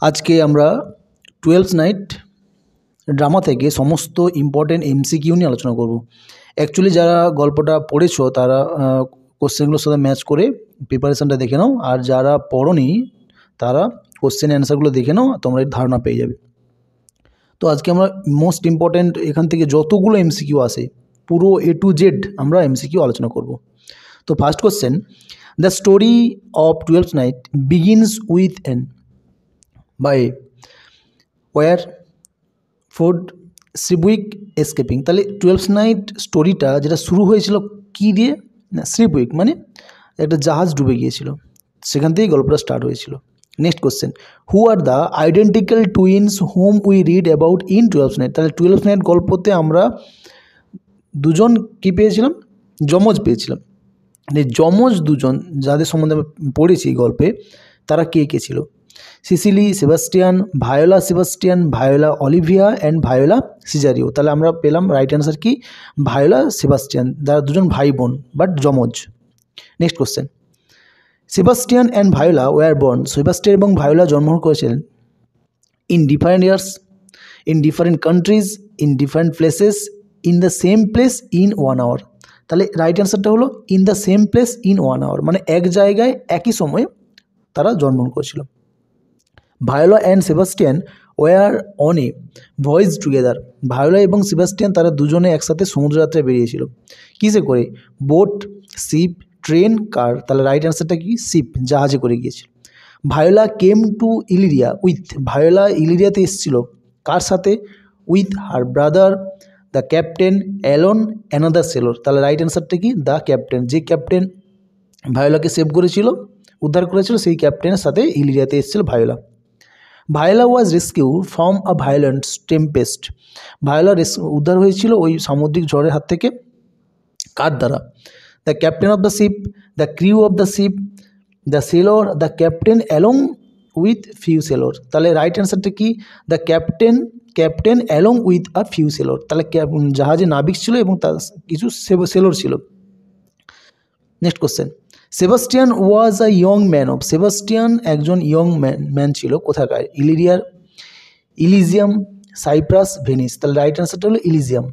আজকে আমরা 12th night drama থেকে সমস্ত ইম্পর্টেন্ট এমসিকিউ নিয়ে আলোচনা করব। অ্যাকচুয়ালি যারা গল্পটা পড়েছো তারা কোশ্চেনগুলোর সাথে ম্যাচ করে প্রিপারেশানটা দেখে নাও, আর যারা পড়োনি তারা কোশ্চেন অ্যান্সারগুলো দেখে নাও, তোমরা এর ধারণা পেয়ে যাবে। তো আজকে আমরা মোস্ট ইম্পর্টেন্ট এখান থেকে যতগুলো এমসিকিউ আসে পুরো A to Z আমরা এমসিকিউ আলোচনা করব। তো first question, the story of 12th night begins with an by war ford shipwreck escaping. তাহলে 12th নাইট স্টোরিটা যেটা শুরু হয়েছিল কী দিয়ে, না শ্রিবউইক মানে একটা জাহাজ ডুবে গিয়েছিল, সেখান থেকেই গল্পটা স্টার্ট হয়েছিল। Next question, who are the identical twins hmm we read about in 12th night. তাহলে 12th নাইট গল্পতে আমরা দুজন কী পেয়েছিলাম, যমজ পেয়েছিলাম। এই যমজ দুজন যাদের সম্বন্ধে আমরা পড়েছি গল্পে, তারা কে কে ছিল? Cecily Sebastian, Viola Sebastian, Viola Olivia and Viola Cesario. তাহলে আমরা পেলাম রাইট অ্যান্সার কি, ভায়োলা সেবাস্টিয়ান, যারা দুজন ভাই বোন বাট যমজ। Next question, Sebastian and Viola were born. Sebastian এবং ভায়োলা জন্মগ্রহণ করেছিলেন in different years, in different countries, in different places, in the same place, in 1 hour। তাহলে রাইট অ্যান্সারটা হলো in the same place in 1 hour, মানে এক জায়গায় একই সময়ে তারা জন্মগ্রহণ করেছিল। Viola and Sebastian were on a voyage together. Viola এবং সেবাস্টিয়ান তারা দুজনে একসাথে সমুদ্রযাত্রায় বেরিয়েছিল। কিসে করে? Boat, ship, train, car. তাহলে রাইট অ্যান্সারটা কি, শিপ, জাহাজে করে গিয়েছিল। Viola came to Illyria with, Viola ইলিরিয়াতে এসেছিল কার সাথে? With her brother the captain alone another sailor. তাহলে রাইট অ্যান্সারটা কি, দ্য ক্যাপ্টেন, যে ক্যাপ্টেন ভায়োলাকে সেভ করেছিল, উদ্ধার করেছিল, সেই ক্যাপ্টেনের সাথে ইলিরিয়াতে এসেছিল Viola. Viola was rescue from a violent tempest. Viola উদ্ধার হয়েছিল ওই সামুদ্রিক ঝড়ের হাত থেকে, কার দ্বারা? The captain of the ship, the crew of the ship, the sailor, the captain along with few sailor. তাহলে রাইট অ্যান্সারটা কি, the captain along with a few sailor. তাহলে জাহাজে নাবিক ছিল এবং তার কিছু সেলর ছিল। Next question, Sebastian was a young man of. Sebastian একজন ইয়ং ম্যান ছিল কোথাকার? ইলিরিয়ার, ইলিজিয়াম, সাইপ্রাস, ভেনিস। তাহলে রাইট অ্যান্সারটা হলো Elysium.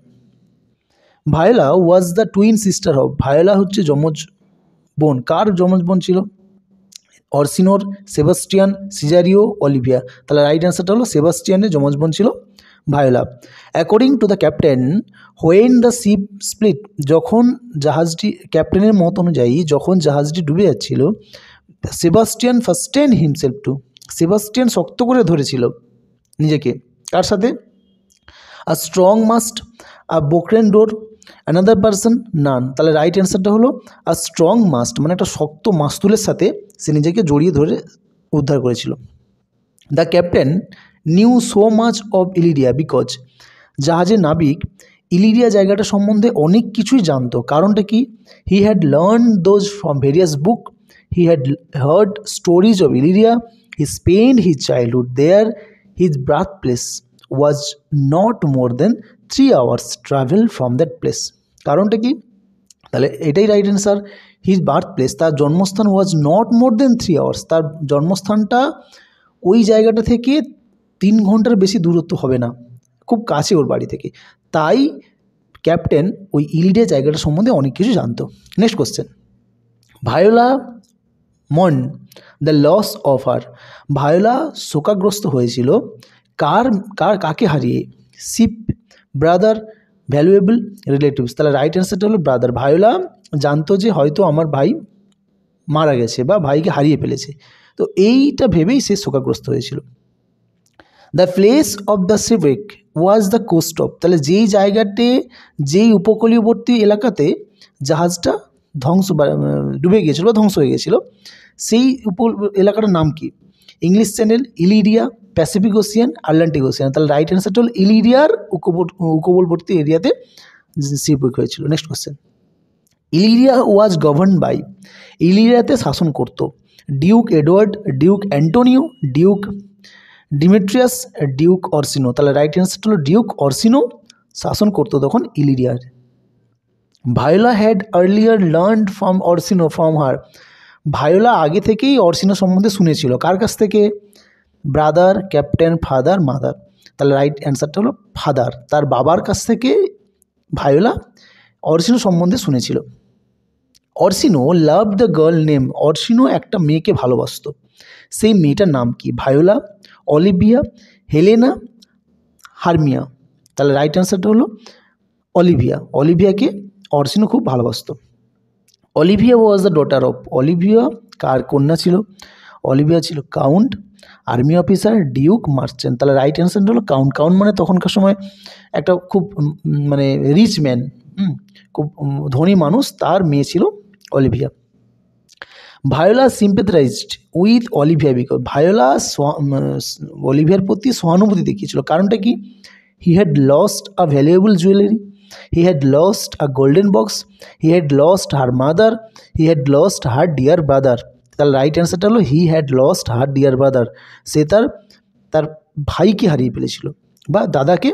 Viola was the twin sister of. Viola হচ্ছে যমজ বোন, কার যমজ বোন ছিল? অরসিনোর, সেবাস্টিয়ান, সিজারিও, অলিভিয়া। তাহলে রাইট অ্যান্সারটা হলো সেবাস্টিয়ানের যমজ বোন ছিল Viola. According to the captain when the ship split, যখন জাহাজটি, ক্যাপ্টেনের মত অনুযায়ী যখন জাহাজটি ডুবে যাচ্ছিল, Sebastian fasten himself to, Sebastian শক্ত করে ধরেছিল নিজেকে, কার সাথে? A strong mast, a broken door, another person, নান। তাহলে রাইট অ্যান্সারটা হলো আ স্ট্রং মাস্ট, মানে একটা শক্ত মাস্তুলের সাথে সে নিজেকে জড়িয়ে ধরে উদ্ধার করেছিল। The captain new so much of Illyria because, জাহাজের নাবিক ইলিরিয়া জায়গাটা সম্বন্ধে অনেক কিছুই জানতো। কারণটা কি? He had learn those from various book, he had heard stories of Illyria, he spend his childhood there, his birth place was not more than 3 hours travel from that place. কারণটা কি? তাহলে এটাই right answer, his birth place, তার জন্মস্থান ওয়াজ not more than 3 hours, তার জন্মস্থানটা ওই জায়গাটা থেকে 3 ঘন্টার বেশি দূরত্ব হবে না, খুব কাছে ওর বাড়ি থেকে। তাই ক্যাপ্টেন ওই ইলিরিয়া জায়গাটা সম্বন্ধে অনেক কিছু জানতো। Next question, Viola mourn the loss of her. Viola শোকাগ্রস্ত হয়েছিল কাকে হারিয়ে? Ship, brother, valuable, relatives. তাহলে রাইট অ্যান্সারটা হলো ব্রাদার। ভায়োলা জানতো যে হয়তো আমার ভাই মারা গেছে বা ভাইকে হারিয়ে ফেলেছে, তো এইটা ভেবেই সে শোকাগ্রস্ত হয়েছিল। The place of the shipwreck was the coast of. তাহলে যেই জায়গাতে, যেই উপকূলীয়বর্তী এলাকাতে জাহাজটা ডুবে গিয়েছিল বা ধ্বংস হয়ে গিয়েছিল, সেই এলাকাটার নাম কি? English Channel, Illyria, Pacific Ocean, Atlantic Ocean. তাহলে রাইট অ্যান্সারটা হল ইলিরিয়ার উপকূলবর্তী এরিয়াতে শিপওয়েক হয়েছিল। Next question, Illyria was govern by. ইলিরিয়াতে শাসন করত duke Edward, duke Antonio, duke Demetrius, duke Orsino. তাহলে রাইট অ্যান্সারটা হলো ডিউক অরসিনো শাসন করতো তখন ইলিরিয়ার। Viola had earlier learned from Orsino from her. Viola আগে থেকেই অরসিনো সম্বন্ধে শুনেছিল, কার কাছ থেকে? Brother, captain, father, mother. তাহলে রাইট অ্যান্সারটা হলো ফাদার। তার বাবার কাছ থেকে ভায়োলা অরসিনো সম্বন্ধে শুনেছিল। Orsino love the girl name, Orsino একটা মেয়েকে ভালোবাসত। সেই মেয়েটার নাম কি? Viola, Olivia, Helena, Hermia. তাহলে রাইট অ্যান্সারটা হলো অলিভিয়া। অলিভিয়াকে অরসিনো খুব ভালোবাসত। Olivia was the daughter of, Olivia কার কন্যা ছিল? অলিভিয়া ছিল count, army officer, duke, merchant. তাহলে রাইট অ্যান্সারটা হলো কাউন্ট। কাউন্ট মানে তখনকার সময় একটা খুব মানে রিচ ম্যান, খুব ধনী মানুষ, তার মেয়ে ছিল Olivia. Viola sympathised with Olivia because, Viola অলিভিয়ার প্রতি সহানুভূতি দেখিয়েছিল। কারণটা কি? He had lost a valuable jewellery, he had lost a golden box, he had lost her mother, he had lost her dear brother. তাহলে রাইট অ্যান্সারটা হলো he had lost her dear brother. সে তার ভাইকে হারিয়ে ফেলেছিল বা দাদাকে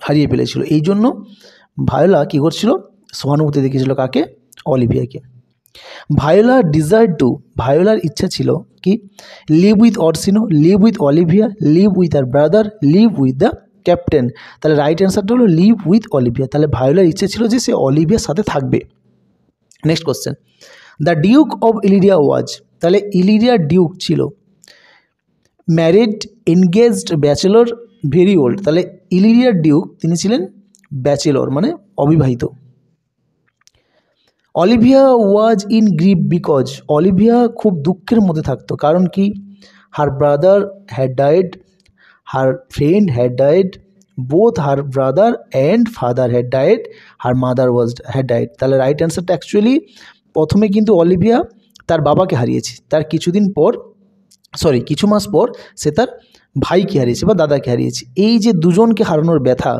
হারিয়ে ফেলেছিল। এই জন্য ভায়োলা কী করছিল? সহানুভূতি দেখিয়েছিল কাকে? অলিভিয়াকে। ভায়োলা ডিজায়ার টু, ভায়োলার ইচ্ছা ছিল কি? Live with Orsino, live with Olivia, live with her brother, live with the captain. তাহলে রাইট অ্যান্সারটা হলো লিভ উইথ অলিভিয়া। তাহলে ভায়োলার ইচ্ছে ছিল যে সে অলিভিয়ার সাথে থাকবে। Next question, the duke of Illyria was, তাহলে ইলিরিয়ার ডিউক ছিল married, engaged, bachelor, very old. তাহলে ইলিরিয়ার ডিউক তিনি ছিলেন ব্যাচেলর মানে অবিবাহিত। Olivia was in grief because, Olivia খুব দুঃখের মধ্যে থাকতো। কারণ কি? Her brother had died, her friend had died, both her brother and father had died, her mother had died. তাহলে রাইট অ্যান্সারটা অ্যাকচুয়ালি প্রথমে কিন্তু অলিভিয়া তার বাবাকে হারিয়েছে, তার কিছু মাস পর সে তার ভাইকে হারিয়েছে বা দাদাকে হারিয়েছে। এই যে দুজনকে হারানোর ব্যথা,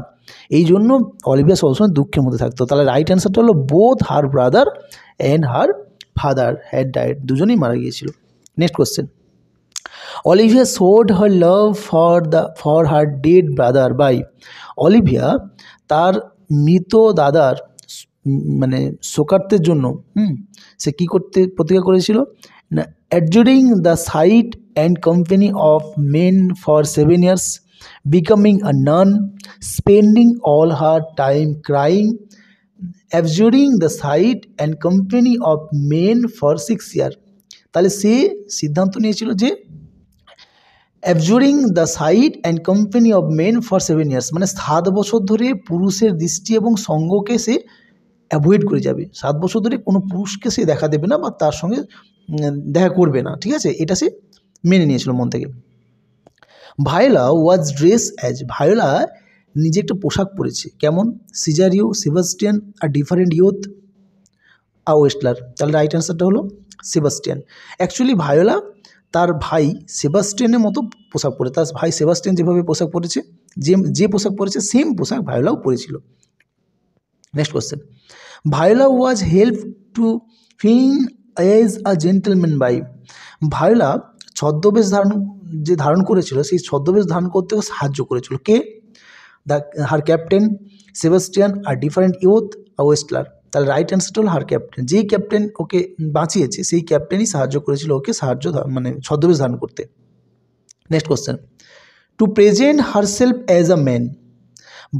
এই জন্য অলিভিয়া সবসময় দুঃখের মধ্যে থাকতো। তাহলে রাইট অ্যান্সারটা হলো both her brother and her father had died, দুজনেই মারা গিয়েছিল। Next question, Olivia showed her love for her dead brother by, Olivia তার মৃত দাদার মানে শোকার্তের জন্য সে কী করতে প্রতিজ্ঞা করেছিল? না, abjuring the sight and company of men for 7 years, becoming a nun, spending all her time crying, abjuring the sight and company of men for 6 years। তাহলে সে সিদ্ধান্ত নিয়েছিল যে abjuring the sight and company of men for 7 years, মানে 7 বছর ধরে পুরুষের দৃষ্টি এবং সঙ্গকে সে অ্যাভয়েড করে যাবে। 7 বছর ধরে কোনো পুরুষকে সে দেখা দেবে না বা তার সঙ্গে দেখা করবে না, ঠিক আছে? এটা সে মেনে নিয়েছিল মন থেকে। ভায়োলা ওয়াজ ড্রেস অ্যাজ, ভায়োলা নিজে একটা পোশাক পরেছে কেমন? সিজারিও, সেবাস্টিয়ান, আর ডিফারেন্ট ইউথ, আর ওয়েস্টলার। তাহলে রাইট অ্যান্সারটা হলো সেবাস্টিয়ান। অ্যাকচুয়ালি ভায়োলা তার ভাই সেবাস্টিয়ানের মতো পোশাক পরে, তার ভাই সেবাস্টিয়ান যেভাবে পোশাক পরেছে, যে পোশাক পরেছে সেম পোশাক ভায়োলাও পরেছিল। Next question, Viola was help to find as a gentleman by, Viola ছদ্মবেশ ধারণ করেছিল, সেই ছদ্মবেশ ধারণ করতেও সাহায্য করেছিল কে? হার ক্যাপ্টেন, সেবাস্টিয়ান, আর ডিফারেন্ট ইউথ, আর ওয়েস্টলার। তাহলে রাইট অ্যান্সারটা হলো হার ক্যাপ্টেন। যেই ক্যাপ্টেন ওকে বাঁচিয়েছে সেই ক্যাপ্টেনই সাহায্য করেছিল ওকে মানে ছদ্মবেশ ধারণ করতে। Next question, to present herself as a man,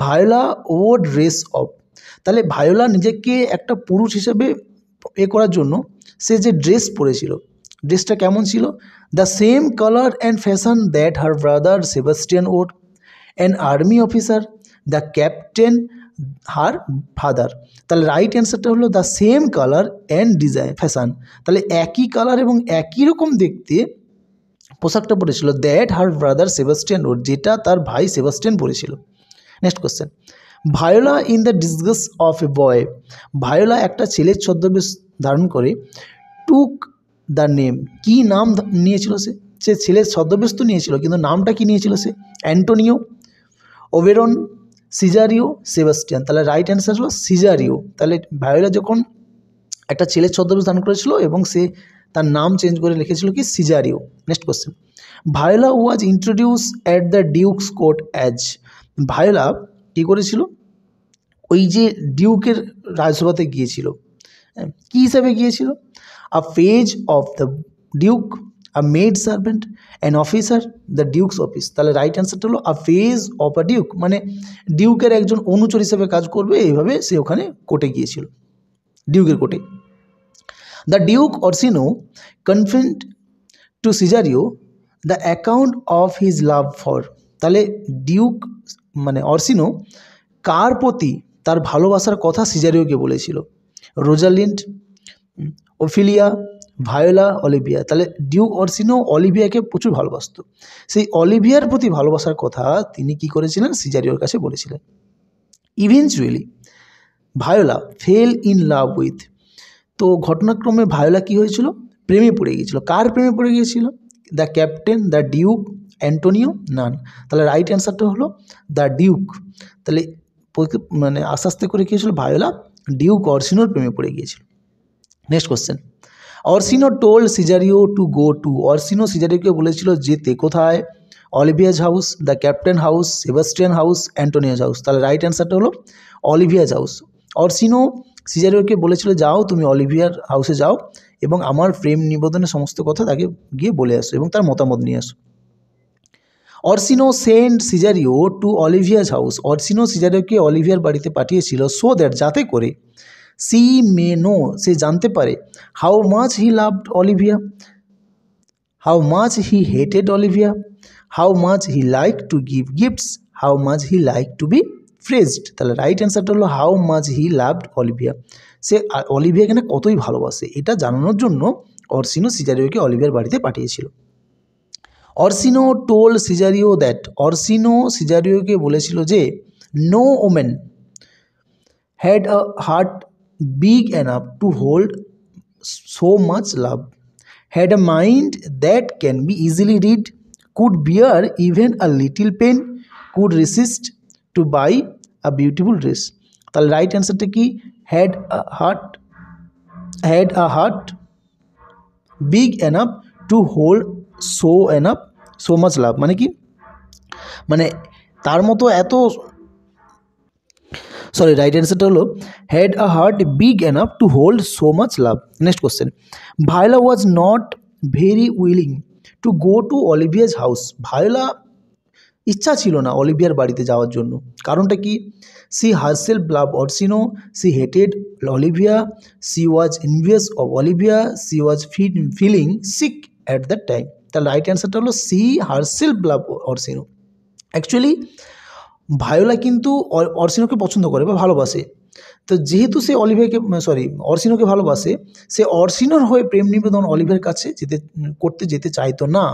Viola ও ড্রেস অফ, তাহলে ভায়োলা নিজেকে একটা পুরুষ হিসেবে করার জন্য সে যে ড্রেস পরেছিল, ড্রেসটা কেমন ছিল? The same colour and fashion that her brother Sebastian or, an army officer, the captain, her father. তাহলে রাইট অ্যান্সারটা হলো the same colour and fashion. তাহলে একই কালার এবং একই রকম দেখতে পোশাকটা পরেছিল দ্যাট হার ব্রাদার সেবাস্টিয়ান ওর, যেটা তার ভাই সেবাস্টিয়ান পরেছিল। Next question, Viola in the disguise of A boy, Viola একটা ছেলের ছদ্মবেশ ধারণ করে টুক দ্য নেম, কী নাম নিয়েছিল? সে ছেলের ছদ্মবেশ তো নিয়েছিল কিন্তু নামটা কি নিয়েছিল সে? Antonio, Oberon, Cesario, Sebastian. তাহলে রাইট অ্যান্সার হলো সিজারিও। তাহলে ভায়োলা যখন একটা ছেলের ছদ্মবেশ ধারণ করেছিল এবং সে তার নাম চেঞ্জ করে লিখেছিল কি? Cesario. Next question, Viola was introduce at the duke's court as, Viola কী করেছিল? ওই যে ডিউকের রাজসভাতে গিয়েছিল, কী হিসাবে গিয়েছিল? A page of the duke, a maid servant, an officer, the duke's office. তাহলে রাইট অ্যান্সারটা হলো a page of a duke, মানে ডিউকের একজন অনুচর হিসেবে কাজ করবে, এইভাবে সে ওখানে কোর্টে গিয়েছিল, ডিউকের কোর্টে। The duke Orsino confide to Cesario the account of his love for. তাহলে ডিউক মানে অরসিনো কার প্রতি তার ভালোবাসার কথা সিজারিওকে বলেছিল? Rosalind, Ophelia, Viola, Olivia. তাহলে ডিউক অরসিনো অলিভিয়াকে প্রচুর ভালোবাসত, সেই অলিভিয়ার প্রতি ভালোবাসার কথা তিনি কি করেছিলেন? সিজারিওর কাছে বলেছিলেন। Eventually Viola fail in love with. তো ঘটনাক্রমে ভায়োলা কি হয়েছিল? প্রেমে পড়ে গিয়েছিল। কার প্রেমে পড়ে গিয়েছিল? The captain, the duke, Antonio, nun. তাহলে রাইট অ্যান্সারটা হলো দ্য ডিউক। তাহলে মানে আস্তে আস্তে করে কী হয়েছিল? ভায়োলা ডিউক অরসিনোর প্রেমে পড়ে গিয়েছিল। Next question, Orsino told Cesario to go to. Orsino সিজারিওকে বলেছিল যেতে কোথায়? Olivia's house, the captain house, Sebastian house, Antonio's house. তাহলে রাইট অ্যান্সারটা হলো অলিভিয়াজ হাউস। অরসিনো সিজারিওকে বলেছিল যাও তুমি অলিভিয়ার হাউসে যাও এবং আমার প্রেম নিবেদনের সমস্ত কথা তাকে গিয়ে বলে আসো এবং তার মতামত নিয়ে আসো। অরসিনো send সিজারিও two Olivia's house. অরসিনো সিজারিওকে Olivier বাড়িতে পাঠিয়েছিল সো দ্যাট, যাতে করে সি মে নো, সে জানতে পারে, how much he loved Olivia, how much he hated Olivia, how much he like to give gifts, how much he like to be praised. তাহলে right অ্যান্সারটা হলো how much he loved Olivia. সে Olivia এখানে কতই ভালোবাসে এটা জানানোর জন্য অরসিনো সিজারিওকে অলিভিয়ার বাড়িতে পাঠিয়েছিল। অরসিনো টোল্ড সিজারিও দ্যাট। অরসিনো সিজারিওকে বলেছিল যে no women had a heart big enough to hold so much love, had a mind that can be easily read, could bear even a little pain, could resist to buy a beautiful dress. তাহলে right অ্যান্সারটা কি? had a heart big enough to hold so much love, মানে কি? মানে তার মতো এত, sorry right অ্যান্সারটা হলো had a heart big enough to hold so much love. Next question, Viola was not very willing to go to Olivia's house. Viola ইচ্ছা ছিল না অলিভিয়ার বাড়িতে যাওয়ার জন্য, কারণটা কি? She herself love Orsino, she hated Olivia, she was envious of Olivia, she was feeling sick at that time. তাহলে রাইট অ্যান্সারটা হলো she herself love Orsino. Actually Viola কিন্তু অরসিনোকে পছন্দ করে বা ভালোবাসে, তো যেহেতু সে অরসিনোকে ভালোবাসে, সে অরসিনোর হয়ে প্রেম নিবেদন অলিভিয়ার কাছে করতে যেতে চাইতো না।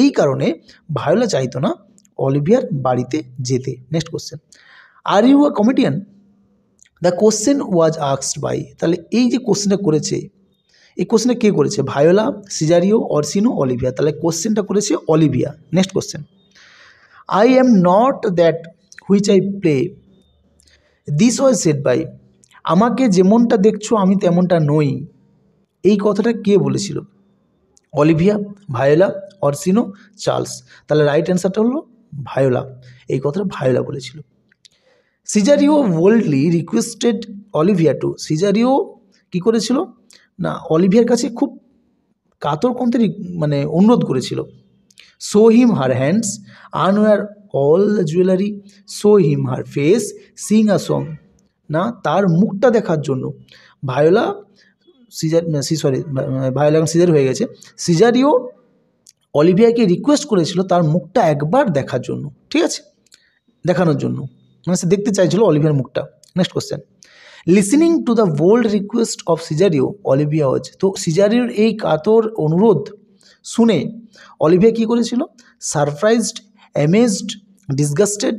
এই কারণে ভায়োলা চাইতো না অলিভিয়ার বাড়িতে যেতে। Next question, are you a comedian? The question was asked by. তাহলে এই যে কোশ্চেনটা করেছে, এই কোশ্চেনটা কে করেছে? Viola, Cesario, Orsino, Olivia. তাহলে কোশ্চেনটা করেছে Olivia. Next question, I am not that which I play, this was said by. আমাকে যেমনটা দেখছো আমি তেমনটা নই, এই কথাটা কে বলেছিল? Olivia, Viola, Orsino, Charles. তাহলে রাইট অ্যান্সারটা হলো ভায়োলা, এই কথাটা ভায়োলা বলেছিল। Cesario boldly requested Olivia to. Cesario কী করেছিল না, অলিভিয়ার কাছে খুব কাতর কণ্ঠে মানে অনুরোধ করেছিল। Show him her hands, Anwar all the jewellery, show him her face, Singh a song. না, তার মুখটা দেখার জন্য ভায়োলা ভায়োলা এখন সিজার হয়ে গেছে, সিজারিও অলিভিয়াকে রিকোয়েস্ট করেছিল তার মুখটা একবার দেখার জন্য, ঠিক আছে, দেখানোর জন্য, মানে সে দেখতে চাইছিল অলিভিয়ার মুখটা। Next question, listening to the bold request of Cesario Olivia was. তো সিজারিওর এই কাতর অনুরোধ শুনে অলিভিয়া কী করেছিল? সারপ্রাইজড, অ্যামেজড, ডিসগাস্টেড,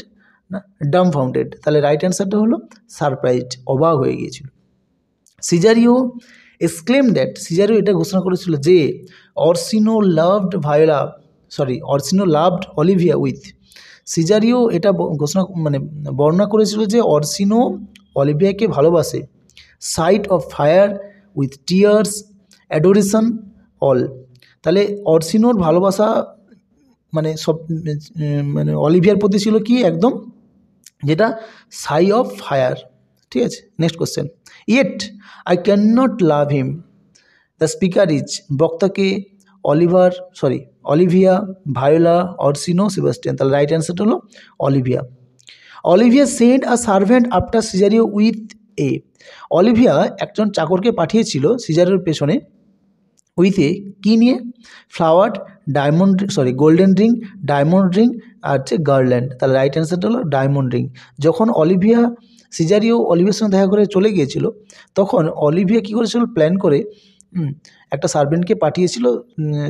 না ডামফাউন্ডেড। তাহলে রাইট অ্যান্সারটা হলো সারপ্রাইজড, অবাক হয়ে গিয়েছিল। সিজারিও এক্সক্লেম দ্যাট, সিজারিও এটা ঘোষণা করেছিল যে Orsino loved Olivia with. Cesario এটা ঘোষণা বর্ণনা করেছিল যে অরসিনো অলিভিয়াকে ভালোবাসে। Sight of fire with tears, adoration, all. তাহলে অরসিনোর ভালোবাসা অলিভিয়ার প্রতি ছিল কি একদম, যেটা সাই অফ ফায়ার, ঠিক আছে। Next question, yet I can not love him, the speaker is. বক্তাকে অলিভিয়া, ভায়োলা, অরসিনো, সেবাস্টিয়ান। তাহলে রাইট অ্যান্সারটা হলো Olivia. Olivia send a servant after Cesario with a. Olivia একজন চাকরকে পাঠিয়েছিল সিজারিওর পেছনে উইথ এ কী নিয়ে? Flower, golden ring, diamond ring আর হচ্ছে গার্ল্যান্ড। তাহলে রাইট অ্যান্সারটা হলো ডায়মন্ড রিং। যখন সিজারিও অলিভিয়ার সঙ্গে দেখা করে চলে গিয়েছিল, তখন অলিভিয়া কী করেছিল? প্ল্যান করে একটা সার্ভেন্টকে পাঠিয়েছিল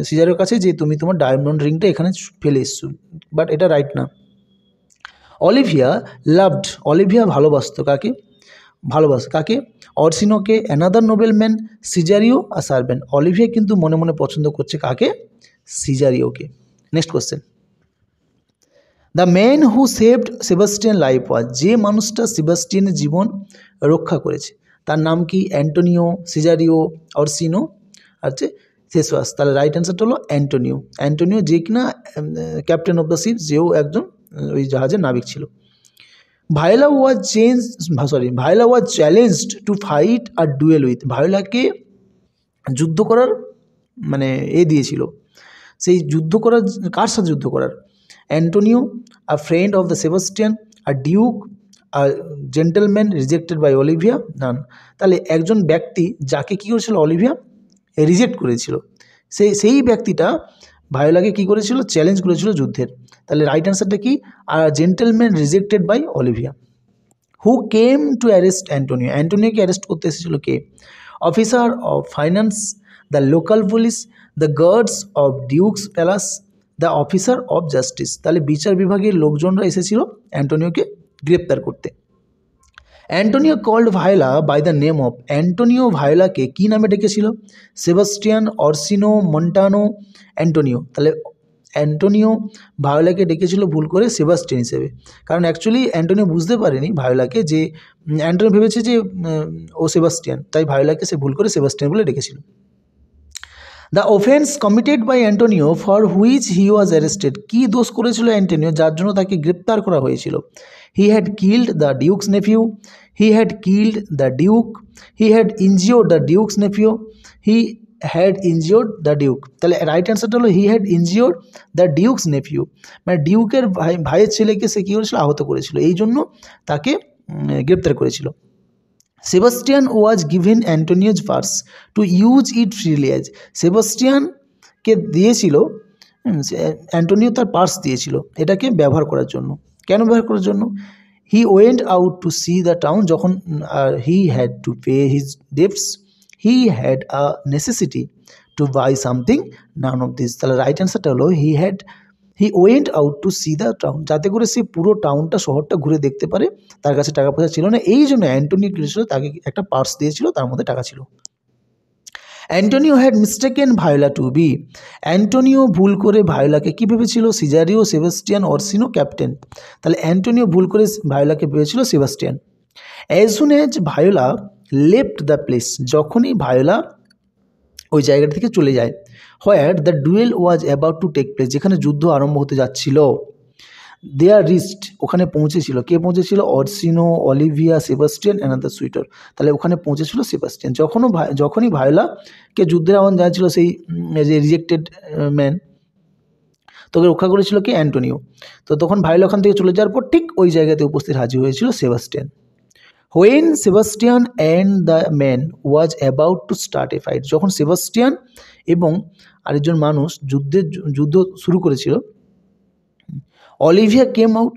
সিজারিওর কাছে যে তুমি তোমার ডায়মন্ড রিংটা এখানে ফেলে এসছো, বাট এটা রাইট না। অলিভিয়া ভালোবাসতো কাকে? কাকে? অরসিনোকে, অ্যানাদার নোবেলম্যান, সিজারিও আর সার্ভেন্ট। অলিভিয়া কিন্তু মনে মনে পছন্দ করছে কাকে? সিজারিওকে। Next question, the man who saved Sebastian life was. যে মানুষটা সেবাস্টিয়ানের জীবন রক্ষা করেছে তার নাম কি? অ্যান্টোনিও, সিজারিও, অরসিনো আর হচ্ছে থেসাস। তাহলে রাইট অ্যান্সারটা হলো অ্যান্টোনিও, যে কিনা ক্যাপ্টেন অফ দ্য শিপ, যেও একজন ওই জাহাজের নাবিক ছিল। Viola was challenged to fight or duel with. ভায়োলাকে যুদ্ধ করার দিয়েছিল, সেই যুদ্ধ করার, কার সাথে যুদ্ধ করার? Antonio, a friend of the Sebastian, or duke, or gentleman rejected by Olivia, none. তাহলে একজন ব্যক্তি যাকে কী করেছিল? অলিভিয়া রিজেক্ট করেছিল, সেই ব্যক্তিটা ভায়োলাকে কী করেছিল? চ্যালেঞ্জ করেছিল যুদ্ধের। তাহলে রাইট অ্যান্সারটা কি? আর gentleman rejected by Olivia. Who came to arrest Antonio. অ্যান্টোনিওকে অ্যারেস্ট করতে এসেছিল কে? Officer of finance, the local police, the guards of duke's palace, the officer of justice. তাহলে বিচার বিভাগের লোকজনরা এসেছিল অ্যান্টোনিওকে গ্রেপ্তার করতে। Antonio called Viola by the name of. Antonio ভায়োলাকে কী নামে ডেকেছিল? Sebastian, Orsino, Montano, Antonio. তাহলে অ্যান্টোনিও ভায়োলাকে ডেকেছিল ভুল করে সেবাস্টিয়ান হিসেবে, কারণ অ্যাকচুয়ালি অ্যান্টোনিও বুঝতে পারেনি ভায়োলাকে, যে অ্যান্টোনিও ভেবেছে যে ও সেবাস্টিয়ান, তাই ভায়োলাকে সে ভুল করে সেবাস্টিয়ান বলে ডেকেছিল। The offence committed by Antonio for which he was arrested. কী দোষ করেছিল অ্যান্টোনিও যার জন্য তাকে গ্রেপ্তার করা হয়েছিল? He had killed the duke's nephew, he had killed the duke, he had injured the duke's nephew, he had injured the duke. তাহলে রাইট অ্যান্সারটা হলো he had injured the duke's nephew. ডিউকের ভাইয়ের ছেলেকে সে কী করেছিল? আহত করেছিল, এই জন্য তাকে গ্রেপ্তার করেছিল। Sebastian was given Antonio's purse to use it freely as. সেবাস্টিয়ানকে দিয়েছিল, অ্যান্টোনিও তার পার্স দিয়েছিল এটাকে ব্যবহার করার জন্য। কেন ব্যবহার করার জন্য? He went out to see the town, যখন he had to pay his debts, he had a necessity to buy something, none of this. তাহলে রাইট অ্যান্সারটা হলো he went out to see the town, যাতে করে সে পুরো টাউনটা, শহরটা ঘুরে দেখতে পারে। তার কাছে টাকা পয়সা ছিল না, এই জন্য অ্যান্টোনিও করেছিল, তাকে একটা পার্স দিয়েছিল, তার মধ্যে টাকা ছিল। Antonio had mistaken Viola to be. Antonio ভুল করে ভায়োলাকে কী ভেবেছিল? Cesario, Sebastian, Orsino, captain. তাহলে অ্যান্টোনিও ভুল করে ভায়োলাকে ভেবেছিল Sebastian. As soon as Viola left the place, যখনই ভায়োলা ওই জায়গাটা থেকে চলে যায়, where the duel was about to take place, যেখানে যুদ্ধ আরম্ভ হতে যাচ্ছিল, দেয়ার রিস্ট, ওখানে পৌঁছেছিল। কে পৌঁছেছিল? অরসিনো, অলিভিয়া, সেবাস্টিয়ান, অ্যানাদার সুইটার। তাহলে ওখানে পৌঁছেছিল সেবাস্টিয়ান। যখনই ভায়োলাকে যুদ্ধের আহ্বান জানাচ্ছিল সেই যে রিজেক্টেড ম্যান, তোকে রক্ষা করেছিল কে? অ্যান্টোনিও। তো তখন ভায়োলা ওখান থেকে চলে যাওয়ার পর ঠিক ওই জায়গাতে উপস্থিত হাজির হয়েছিল Sebastian. When Sebastian and the man was about to start a fight, যখন সেবাস্টিয়ান এবং আরেকজন মানুষ যুদ্ধ শুরু করেছিল, Olivia came out,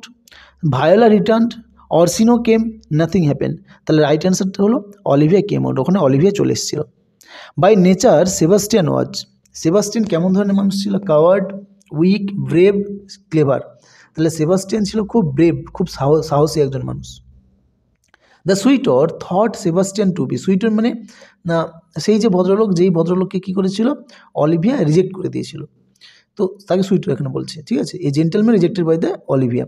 Viola returned, Orsino came, nothing happen. তাহলে রাইট অ্যান্সারটা হলো অলিভিয়া কেম আউট, ওখানে অলিভিয়া চলে এসেছিল। বাই নেচার সেবাস্টিয়ান কেমন ধরনের মানুষ ছিল? Coward, weak, brave, clever. তাহলে সেবাস্টিয়ান ছিল খুব ব্রেভ, খুব সাহসী একজন মানুষ। The suitor thought Sebastian to B, সুইটর মানে না সেই যে ভদ্রলোক, যেই ভদ্রলোককে কী করেছিল? অলিভিয়া রিজেক্ট করে দিয়েছিল, তো তাকে সুইটর এখানে বলছে, ঠিক আছে? এই gentleman rejected by the Olivia.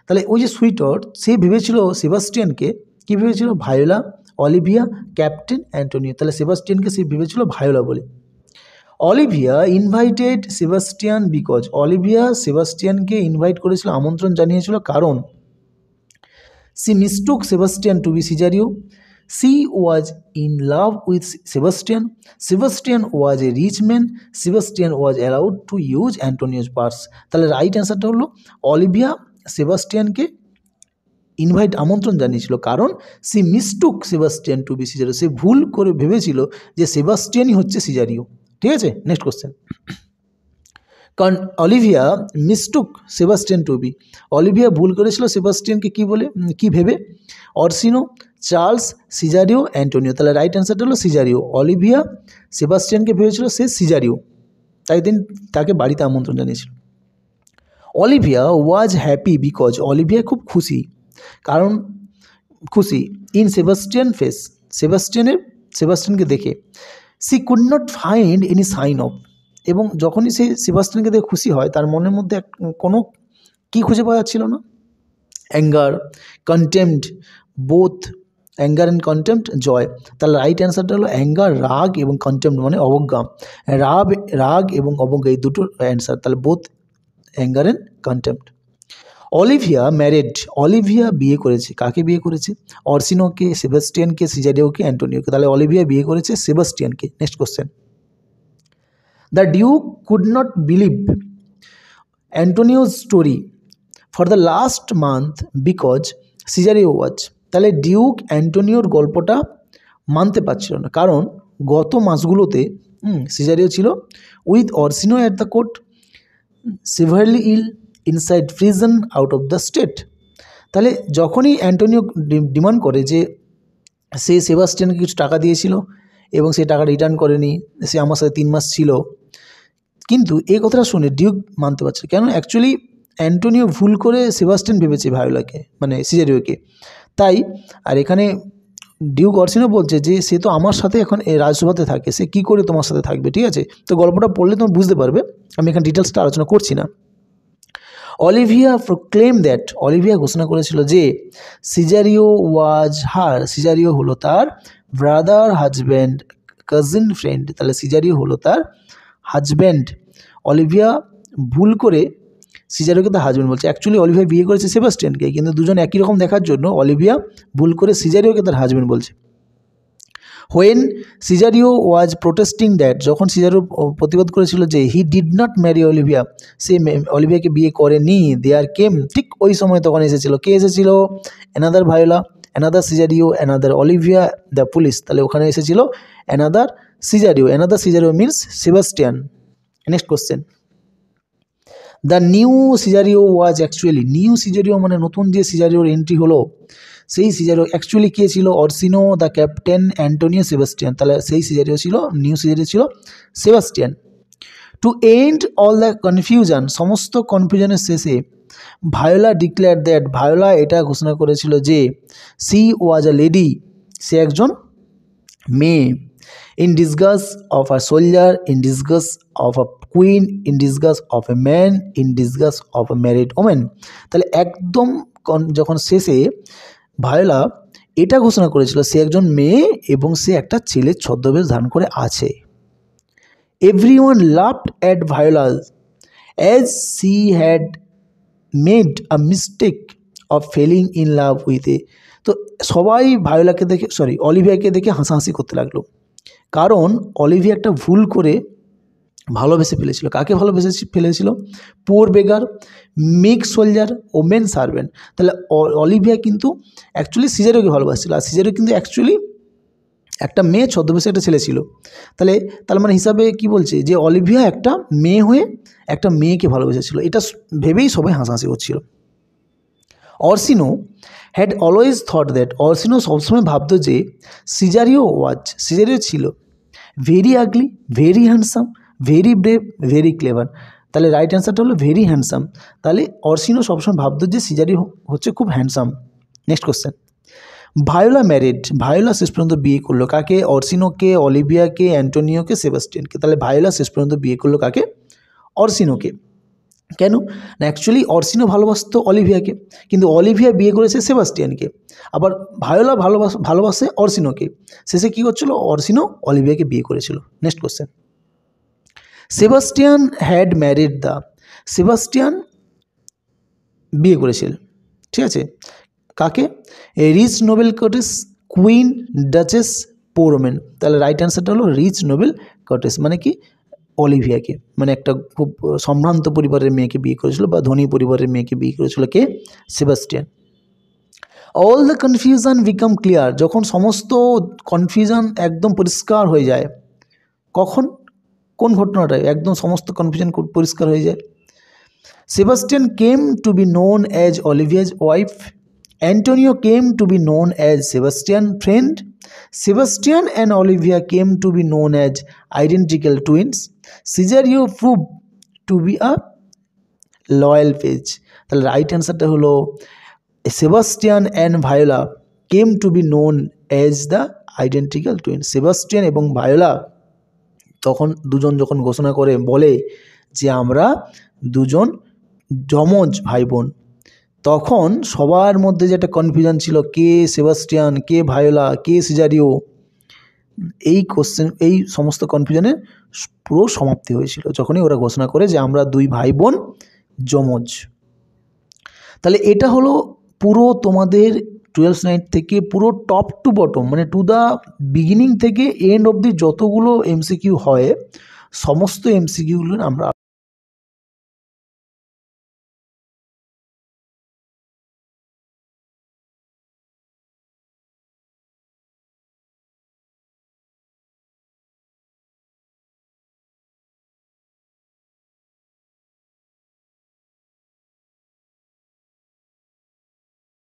তাহলে ওই যে সুইটর, সে ভেবেছিল সেবাস্টিয়ানকে কী ভেবেছিল? Viola, Olivia, captain, Antonio. তাহলে সেবাস্টিয়ানকে সে ভেবেছিল ভায়োলা বলে। Olivia invited Sebastian because, Olivia সেবাস্টিয়ানকে ইনভাইট করেছিল, আমন্ত্রণ জানিয়েছিল, কারণ she mistook Sebastian to be Cesario, She was in love with Sebastian. Sebastian was a rich man. Sebastian was allowed to use Antonio's purse. তাহলে right অ্যান্সারটা হলো Olivia সেবাস্টিয়ানকে আমন্ত্রণ জানিয়েছিল, কারণ সে mistook Sebastian to be Cesario, সে ভুল করে ভেবেছিল যে সেবাস্টিয়ানই হচ্ছে সিজারিও। ঠিক আছে, নেক্সট কোশ্চেন। কারণ Olivia mistook Sebastian to be, Olivia ভুল করেছিল সেবাস্টিয়ানকে কি বলে, কি ভেবে, অরসিনো, চার্লস, সিজারিও, অ্যান্টোনিও। তাহলে রাইট অ্যান্সারটা হলো সিজারিও। অলিভিয়া সেবাস্টিয়ানকে ভেবেছিল সে সিজারিও, তাই তাকে বাড়িতে আমন্ত্রণ জানিয়েছিল। Olivia was happy because, Olivia খুব খুশি, কারণ খুশি ইন সেবাস্টিয়ান ফেস, সেবাস্টিয়ানকে দেখে। She could not find any sign of, এবং যখনই সে সেবাস্টিয়ানকে দেখে খুশি হয় তার মনের মধ্যে কোনো কী খুঁজে পাওয়া যাচ্ছিল না, anger, contempt, both anger and contempt, joy. তাহলে রাইট অ্যান্সারটা হলো অ্যাঙ্গার, রাগ, এবং কন্টেম্পট মানে অবজ্ঞা, রাগ এবং অবজ্ঞা এই দুটোর অ্যান্সার, তাহলে both anger and contempt. Olivia married, Olivia বিয়ে করেছে, কাকে বিয়ে করেছে, অরসিনোকে, সেবাস্টিয়ানকে, সিজারিওকে, অ্যান্টোনিওকে। তাহলে অলিভিয়া বিয়ে করেছে সেবাস্টিয়ানকে। Next question. The duke could not believe অ্যান্টোনিওর story for the last month because Cesario was, তাহলে ডিউক অ্যান্টোনিওর গল্পটা মানতে পারছিল না, কারণ গত মাসগুলোতে সিজারিও ছিল with Orsino at the court, severely ill, inside prison, out of the state. তাহলে যখনই অ্যান্টোনিও ডিমান্ড করে যে সে সেবাস্টিয়ানকে কিছু টাকা দিয়েছিল এবং সে টাকা রিটার্ন করেনি, সে আমার সাথে 3 মাস ছিল, কিন্তু এই কথাটা শুনে ডিউক মানতে পারছে, কেন, অ্যাকচুয়ালি অ্যান্টোনিও ভুল করে সেবাস্টিয়ান ভেবেছে ভায়োলাকে, মানে সিজারিওকে, তাই। আর এখানে ডিউক অরসিনো বলছে যে সে তো আমার সাথে এখন এই রাজসভাতে থাকে, সে কী করে তোমার সাথে থাকবে। ঠিক আছে, তো গল্পটা পড়লে তুমি বুঝতে পারবে, আমি এখানে ডিটেলসটা আলোচনা করছি না। অলিভিয়া প্রোক্লেম দ্যাট, অলিভিয়া ঘোষণা করেছিল যে সিজারিও ওয়াজ হার, সিজারিও হলো তার ব্রাদার, হাজব্যান্ড, কাজিন, ফ্রেন্ড। তাহলে সিজারিও হলো তার হাজব্যান্ড। অলিভিয়া ভুল করে সিজারিওকে তার হাজব্যান্ড বলছে, অ্যাকচুয়ালি অলিভিয়া বিয়ে করেছে সেবাস্টিয়ানকে, কিন্তু দুজন একই রকম দেখার জন্য অলিভিয়া ভুল করে সিজারিওকে তার হাজব্যান্ড বলছে। When Cesario was protesting that, যখন সিজারিও প্রতিবাদ করেছিল যে he did not marry Olivia, সে অলিভিয়াকে বিয়ে করেনি, দেয়ার কেম, ঠিক ওই সময় তখন এসেছিল, কে এসেছিল, another Viola, another Cesario, another Olivia, the police. তাহলে ওখানে এসেছিল another Cesario, another Cesario means Sebastian. Next question. The new Cesario was actually, new Cesario মানে নতুন যে সিজারিওর এন্ট্রি হলো, সেই সিজারিও অ্যাকচুয়ালি কে ছিল, Orsino, the captain, Antonio, Sebastian. তাহলে সেই সিজারিও ছিল, নিউ সিজারিও ছিল Sebastian. To end all the confusion, সমস্ত কনফিউশনের শেষে ভায়োলা ডিক্লেয়ার দ্যাট, ভায়োলা এটা ঘোষণা করেছিল যে সি ওয়াজ আ লেডি, সে একজন মেয়ে, in disguise of a soldier, in disguise of a queen, in disguise of a man, in disguise of A married women. তাহলে একদম যখন শেষে ভায়োলা এটা ঘোষণা করেছিল সে একজন মেয়ে এবং সে একটা ছেলের ছদ্মবেশ ধারণ করে আছে। Everyone loved at Viola as she had made a mistake of falling in love with a, তো সবাই ভায়োলাকে দেখে, অলিভিয়াকে দেখে হাসাহাসি করতে লাগলো, কারণ অলিভিয়া একটা ভুল করে ভালোবেসে ফেলেছিল। কাকে ভালোবেসে ফেলেছিল, poor বেগার, make soldier, women servant. তাহলে অলিভিয়া কিন্তু অ্যাকচুয়ালি সিজারিওকে ভালোবাসছিল, আর সিজারিও কিন্তু অ্যাকচুয়ালি একটা মেয়ে ছদ্মবেশে একটা ছেলে ছিল। তাহলে মানে হিসাবে কি বলছে যে অলিভিয়া একটা মেয়ে হয়ে একটা মেয়েকে ভালোবেসেছিল, এটা ভেবেই সবাই হাসাহাসি করছিল। Orsino had always thought that, Orsino সবসময় ভাবতো যে সিজারিও ছিল very ugly, very handsome, very brave, very clever. তাহলে রাইট অ্যান্সারটা হলো ভেরি হ্যান্ডসাম। তাহলে অরসিনো সবসময় ভাবতো যে সিজারিও হচ্ছে খুব handsome. Next question. Viola married, Viola শেষ পর্যন্ত বিয়ে করলো কাকে, অরসিনোকে, অলিভিয়াকে, অ্যান্টোনিওকে, সেবাস্টিয়ানকে। তাহলে ভায়োলা শেষ পর্যন্ত বিয়ে করলো কাকে, অরসিনোকে। কেন না, অ্যাকচুয়ালি অরসিনো ভালোবাসতো অলিভিয়াকে, কিন্তু অলিভিয়া বিয়ে করেছে সেবাস্টিয়ানকে, আবার ভায়োলা ভালোবাসে অরসিনোকে। শেষে কী করছিল, অরসিনো অলিভিয়াকে বিয়ে করেছিল। Next question. Sebastian had married the, Sebastian বিয়ে করেছিল, ঠিক আছে, কাকে, রিচ নোবেল কুইন, ডাচেস, পোরোমেন। তাহলে রাইট অ্যান্সারটা হলো রিচ, নোবেল, কর্টেস। মানে কি অলিভিয়াকে, মানে একটা খুব সম্ভ্রান্ত পরিবারের মেয়েকে বিয়ে করেছিল বা ধনী পরিবারের মেয়েকে বিয়ে করেছিল কে? Sebastian. All the confusion become clear, যখন সমস্ত কনফিউশন একদম পরিষ্কার হয়ে যায়, কখন, কোন ঘটনাটায় একদম সমস্ত কনফিউশন পরিষ্কার হয়ে যায়? Sebastian came to be known as Olivia's wife, Antonio came to be known as Sebastian friend, Sebastian and Olivia came to be known as identical twins, Cesario prove to be a loyal page. তাহলে right অ্যান্সারটা হলো Sebastian and Viola came to be known as the identical twins. Sebastian এবং Viola তখন দুজন যখন ঘোষণা করে বলে যে আমরা দুজন যমজ ভাই বোন, তখন সবার মধ্যে যে একটা কনফিউশন ছিল কে সেবাস্টিয়ান, কে ভায়োলা, কে সিজারিও, এই সমস্ত কনফিউশনের পুরো সমাপ্তি হয়েছিল যখনই ওরা ঘোষণা করে যে আমরা দুই ভাই বোন যমজ। তাহলে এটা হলো পুরো তোমাদের 12th নাইট থেকে পুরো টপ টু বটম, মানে টু দ্য বিগিনিং থেকে এন্ড অবধি যতগুলো এমসিকিউ হয় সমস্ত এমসিকিউগুলো আমরা